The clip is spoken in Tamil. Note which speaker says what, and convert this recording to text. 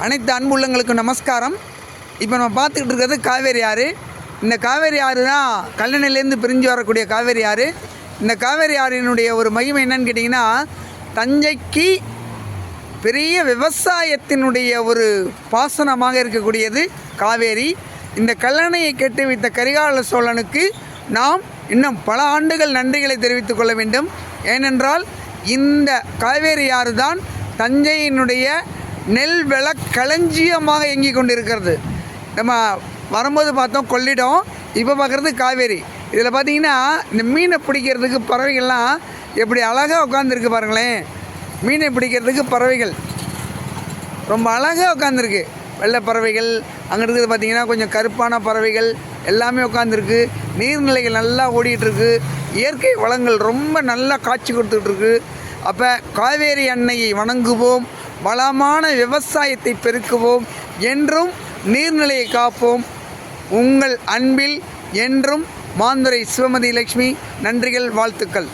Speaker 1: அனைத்து அன்புள்ளங்களுக்கும் நமஸ்காரம். இப்போ நம்ம பார்த்துக்கிட்டு இருக்கிறது காவேரி ஆறு. இந்த காவேரி ஆறு தான் கல்லணையிலேருந்து பிரிஞ்சு வரக்கூடிய காவேரி ஆறு. இந்த காவேரி ஆறினுடைய ஒரு மகிமை என்னன்னு கேட்டிங்கன்னா, தஞ்சைக்கு பெரிய விவசாயத்தினுடைய ஒரு பாசனமாக இருக்கக்கூடியது காவேரி. இந்த கல்லணையை கட்டி வைத்த கரிகால சோழனுக்கு நாம் இன்னும் பல ஆண்டுகள் நன்றிகளை தெரிவித்துக் கொள்ள வேண்டும். ஏனென்றால் இந்த காவேரி ஆறு தான் தஞ்சையினுடைய நெல் வள களஞ்சியமாக இயங்கி கொண்டிருக்கிறது. நம்ம வரும்போது பார்த்தோம் கொள்ளிடம், இப்போ பார்க்குறது காவேரி. இதில் பார்த்திங்கன்னா இந்த மீனை பிடிக்கிறதுக்கு பறவைகள்லாம் எப்படி அழகாக உட்காந்துருக்கு பாருங்களேன். மீனை பிடிக்கிறதுக்கு பறவைகள் ரொம்ப அழகாக உட்காந்துருக்கு. வெள்ளை பறவைகள், அங்கே இருக்கிறது பார்த்திங்கன்னா கொஞ்சம் கருப்பான பறவைகள் எல்லாமே உட்காந்துருக்கு. நீர்நிலைகள் நல்லா ஓடிட்டுருக்கு. இயற்கை வளங்கள் ரொம்ப நல்லா காட்சி கொடுத்துட்ருக்கு. அப்போ காவேரி அன்னையை வணங்குவோம், வளமான விவசாயத்தை பெருக்குவோம், என்றும் நீர்நிலையை காப்போம். உங்கள் அன்பில் என்றும் மாந்துரை சிவமதி லட்சுமி. நன்றிகள், வாழ்த்துக்கள்.